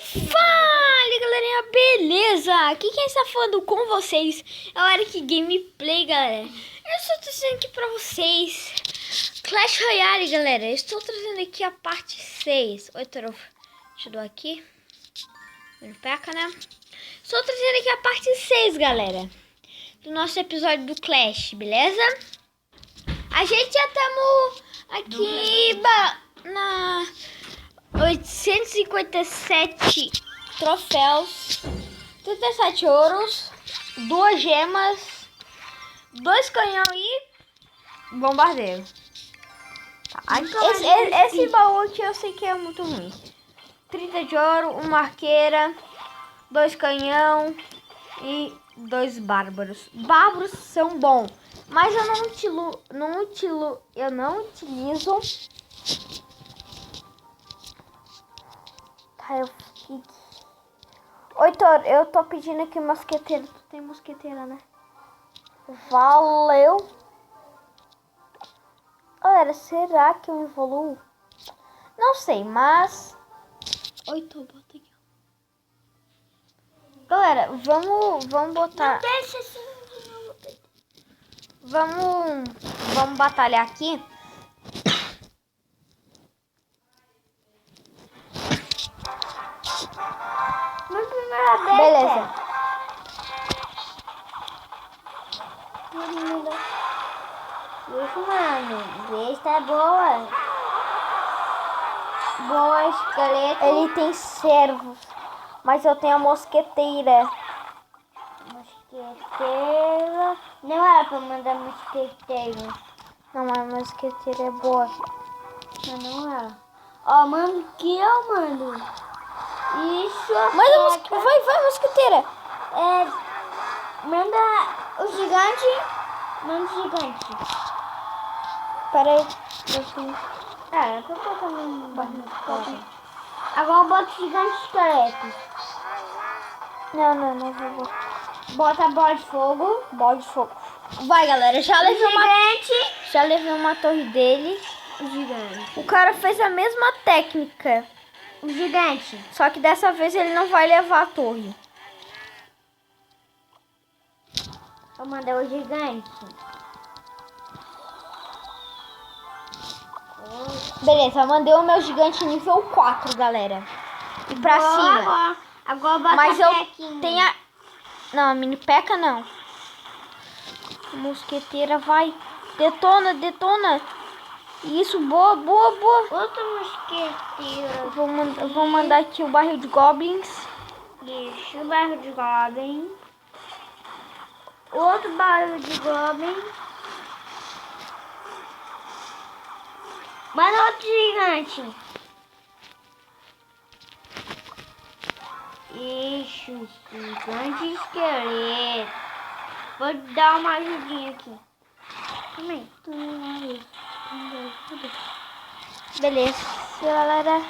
Fala galerinha, beleza? Aqui quem está falando com vocês é o Eric Gameplay, galera. Eu estou trazendo aqui pra vocês Clash Royale, galera. Eu estou trazendo aqui a parte 6. Oi, Toro. Deixa eu dar aqui. Não peca, né? Estou trazendo aqui a parte 6, galera, do nosso episódio do Clash, beleza? A gente já estamos aqui na 857 troféus, 37 ouros, 2 gemas, 2 canhão e bombardeiro. Tá. Esse baú aqui eu sei que é muito ruim. 30 de ouro, 1 arqueira, 2 canhão e 2 bárbaros. Bárbaros são bons, mas eu não utilizo. Oi, Thor, eu tô pedindo aqui mosqueteira. Tu tem mosqueteira, né? Valeu. Galera, será que eu evoluo? Não sei, mas... Oi, Thor, bota aqui. Galera, vamos botar... Não deixa assim. Vamos batalhar aqui. Beleza. Isso, mano. Besta boa. Boa, esqueleto. Ele tem servos, mas eu tenho a mosqueteira. Mosqueteira. Não era pra mandar mosqueteiro. Não, a mosqueteira é boa. Mas não era. Ó, mano, que eu mando. Isso. Vai, mosqueteira. Manda o gigante. Manda o gigante. Pera aí. Eu tô colocando um barulho. Agora bota o gigante esqueleto. Não vou. Bota a bola de fogo. Bola de fogo. Vai, galera. Já levei uma torre dele. O gigante. O cara fez a mesma técnica. O gigante. Só que dessa vez ele não vai levar a torre. Vou mandar o gigante. Beleza, eu mandei o meu gigante nível 4, galera. E pra cima. Agora bota Mas a eu pequinha. tenho a... Não, a mini peca não. Mosqueteira, vai. Detona. Isso, boa. Outro mosqueteiro. Eu vou mandar aqui o barril de goblins. Isso, o barril de goblin. Outro barril de goblin. Manda outro gigante. Isso, gigante esqueleto. Vou dar uma ajudinha aqui. Também. Beleza, galera.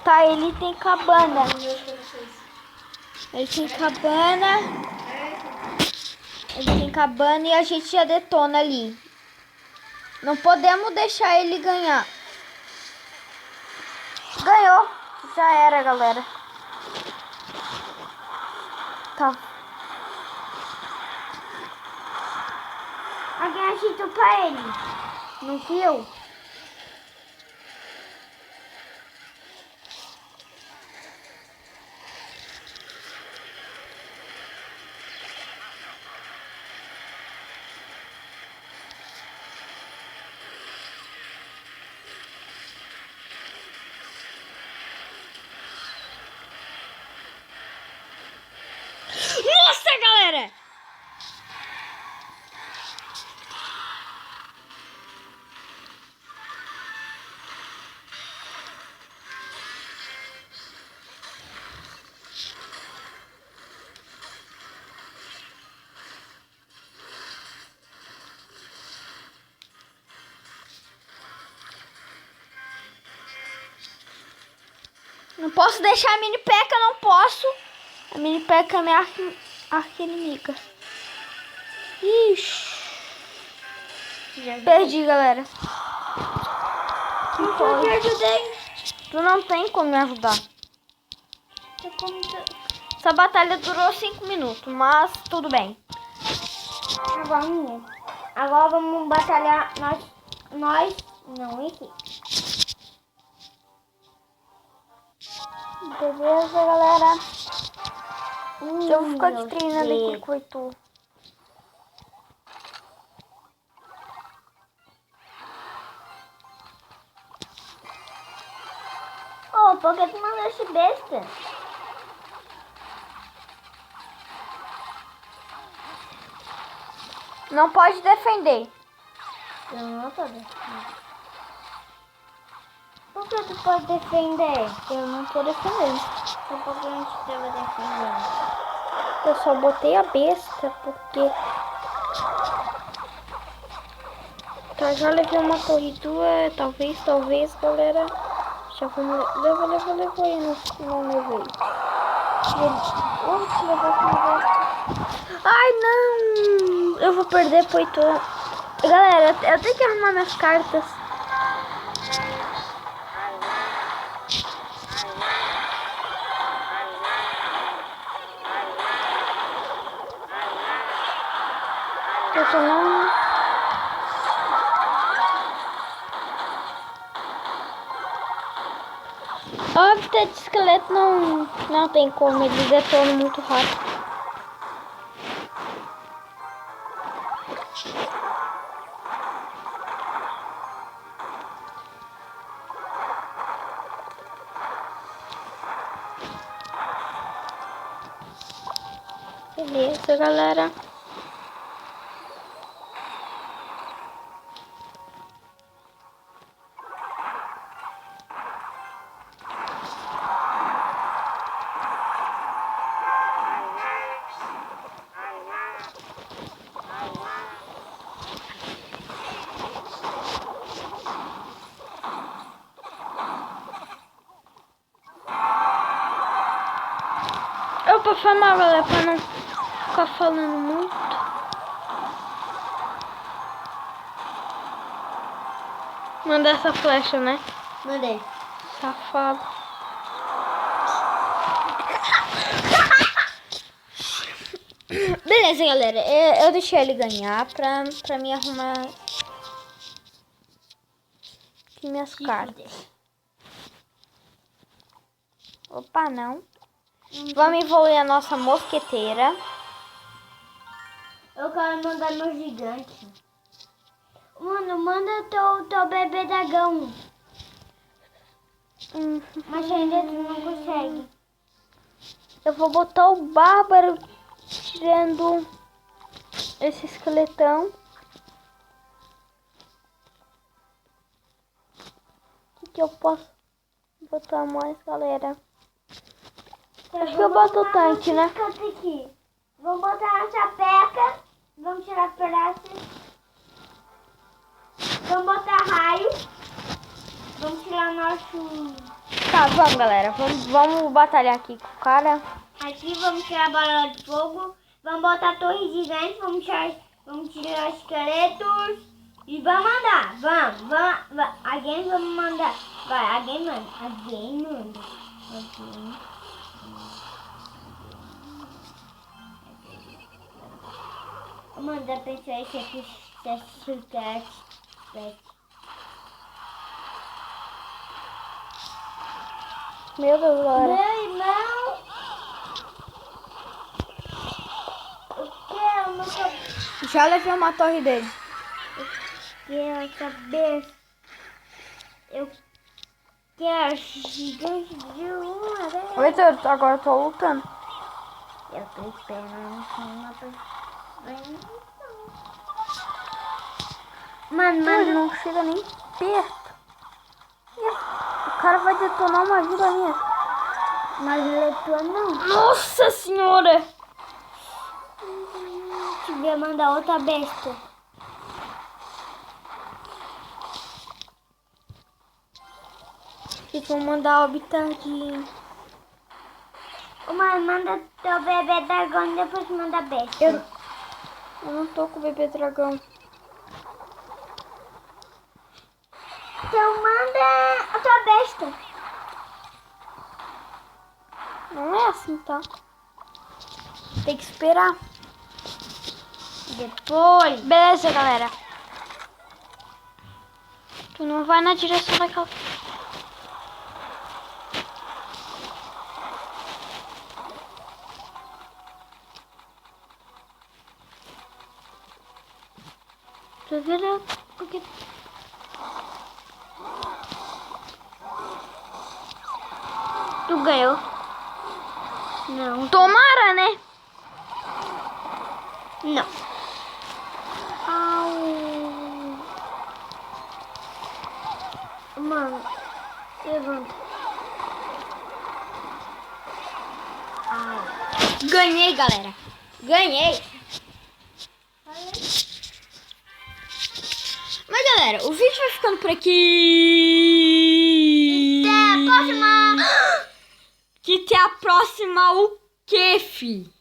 Tá, ele tem cabana. Ele tem cabana e a gente já detona ali. Não podemos deixar ele ganhar. Ganhou. Já era, galera. Tá. Alguém agitou pra ele. Não fui eu. Nossa, galera! Não posso deixar a mini peca, não posso. A mini peca é minha arqui-inimiga. Ixi. Perdi, galera. Eu te ajudei. Tu não tem como me ajudar. Essa batalha durou 5 minutos, mas tudo bem. Agora, menino. Agora vamos batalhar nós não, equipe. Beleza, galera? Deixa eu ficar aqui treinando aqui com o Heitor. Ô, por que tu mandou esse besta? Não pode defender. Eu não tô defendendo. Por que tu pode defender? Eu não tô defendendo. Então por que a gente estava defendendo? Eu só botei a besta porque... Tá, já levei uma corridura. Talvez, galera. Já vamos... Levou aí. Não levei. Ai, não! Eu vou perder pro Heitor. Galera, eu tenho que arrumar minhas cartas. Eu tô não... Óbvio que de esqueleto não tem como, eles detonam muito rápido. Beleza, galera. Opa, foi mal, galera, pra não ficar falando muito. Manda essa flecha, né? Mandei. Safado. Beleza, galera. Eu deixei ele ganhar pra me arrumar aqui minhas cartas. Opa, não. Vamos evoluir a nossa mosqueteira. Eu quero mandar meu gigante. Mano, manda teu bebê dragão. Mas ainda tu não consegue. Eu vou botar o bárbaro tirando esse esqueletão. O que eu posso botar mais, galera? Acho que eu boto o tanque, né? Aqui. Vamos botar a sapeca. Vamos tirar pedaços. Vamos botar raio. Vamos tirar nosso... Tá, vamos, galera. Vamos batalhar aqui com o cara. Aqui vamos tirar a bola de fogo. Vamos botar a torre gigante. Vamos tirar esqueletos. E vamos andar. Vamos. Alguém vamos mandar. Vai, alguém manda. Manda a pessoa esse aqui. Meu Deus, galera. Meu irmão. Eu quero uma cabeça. Já levei uma torre dele. Eu quero gigante de uma vez. Oi, Heitor, agora eu tô lutando. Eu tô esperando uma pessoa. Mano, Mas não chega nem perto. O cara vai detonar uma vida minha. mas ele é tua não. Nossa senhora! Devia mandar outra besta. E vou mandar obitadinho. Mano, manda teu bebê dragão e depois manda a besta. Eu não tô com o bebê dragão. Então manda a tua besta. Não próximo, tá? Tem que esperar. Depois. Beleza, galera. Tu não vai na direção daquela... Tu vira... Porque... Tu ganhou. Não. Tomara, né? Não. Au. Mano, levanta. Ganhei, galera. Ganhei. Mas, galera, o vídeo vai ficando por aqui. Até a próxima. Que até a próxima o quê, fi?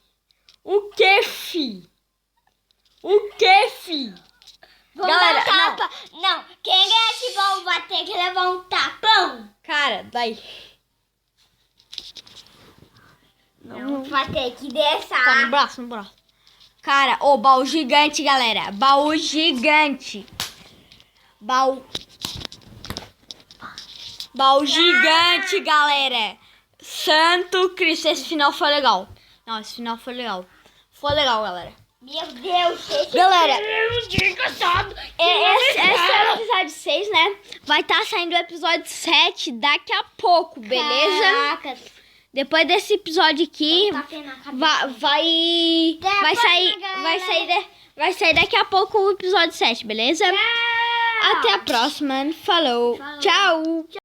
O quê, fi? O quê, fi? Vamos Galera, dar um tapa. Não. Quem ganhar esse gol vai ter que levar um tapão. Cara, daí... Não vai ter que Tá deixar. no braço, no braço. Cara, ô, baú gigante, galera. Baú gigante. Baú gigante, galera. Santo Cristo, esse final foi legal. Não, esse final foi legal. Foi legal, galera. Meu Deus, esse Galera, desgraçado. esse é o episódio 6, né? Vai estar saindo o episódio 7 daqui a pouco, beleza? Caraca. Depois desse episódio aqui, Tapei na cabeça. vai sair daqui a pouco o episódio 7, beleza? Até a próxima. Falou. Falou. Tchau.